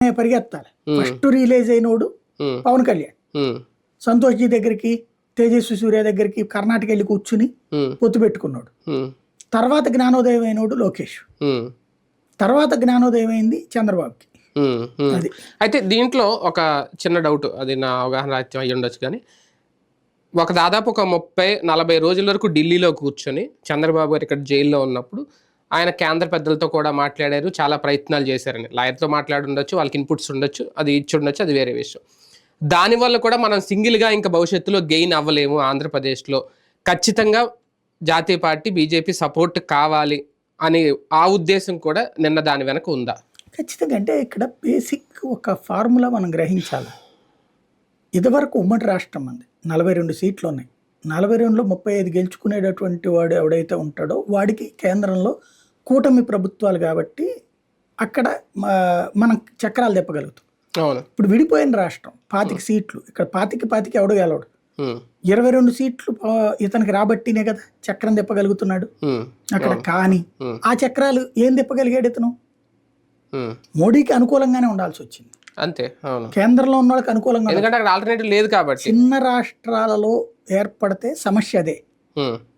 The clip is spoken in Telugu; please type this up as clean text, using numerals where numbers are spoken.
పరిగెత్తాలి. ఫస్ట్ రిలీజ్ అయినోడు పవన్ కళ్యాణ్, సంతోష్ జీ దగ్గరికి, తేజస్వి సూర్య దగ్గరికి కర్ణాటక వెళ్ళి కూర్చుని పొత్తు పెట్టుకున్నాడు. తర్వాత జ్ఞానోదయం అయినోడు లోకేష్, తర్వాత జ్ఞానోదయం అయింది చంద్రబాబుకి. అది అయితే దీంట్లో ఒక చిన్న డౌట్, అది నా అవగాహన రాహిత్యం అయ్యి ఉండొచ్చు, కానీ దాదాపు ఒక 30-40 రోజుల వరకు ఢిల్లీలో కూర్చొని చంద్రబాబు గారు ఇక్కడ జైల్లో ఉన్నప్పుడు ఆయన కేంద్ర పెద్దలతో కూడా మాట్లాడారు, చాలా ప్రయత్నాలు చేశారని. లాయర్తో మాట్లాడి ఉండొచ్చు, వాళ్ళకి ఇన్పుట్స్ ఉండొచ్చు, అది ఇచ్చి ఉండొచ్చు, అది వేరే విషయం. దానివల్ల కూడా మనం సింగిల్గా ఇంకా భవిష్యత్తులో గెయిన్ అవ్వలేము ఆంధ్రప్రదేశ్లో, ఖచ్చితంగా జాతీయ పార్టీ బీజేపీ సపోర్ట్ కావాలి అని ఆ ఉద్దేశం కూడా నిన్న దాని వెనక ఉందా? ఖచ్చితంగా. అంటే ఇక్కడ బేసిక్ ఒక ఫార్ములా మనం గ్రహించాలి. ఇదివరకు ఉమ్మడి రాష్ట్రం అంది 42 సీట్లు ఉన్నాయి. 42లో 35 గెలుచుకునేటటువంటి వాడు ఎవడైతే ఉంటాడో వాడికి కేంద్రంలో కూటమి ప్రభుత్వాలు కాబట్టి అక్కడ మనం చక్రాలు తిప్పగలుగుతాం. ఇప్పుడు విడిపోయిన రాష్ట్రం 25 సీట్లు, ఇక్కడ 25 ఎవడు గెలవడు. 22 సీట్లు ఇతనికి రాబట్టినే కదా చక్రం తిప్పగలుగుతున్నాడు అక్కడ. కానీ ఆ చక్రాలు ఏం తిప్పగలిగాడు ఇతను? మోడీకి అనుకూలంగానే ఉండాల్సి వచ్చింది అంతే. కేంద్రంలో ఉన్న వాళ్ళకి అనుకూలంగా, ఎందుకంటే అక్కడ ఆల్టర్నేటివ్ లేదు కాబట్టి. చిన్న రాష్ట్రాలలో ఏర్పడితే సమస్య అదే.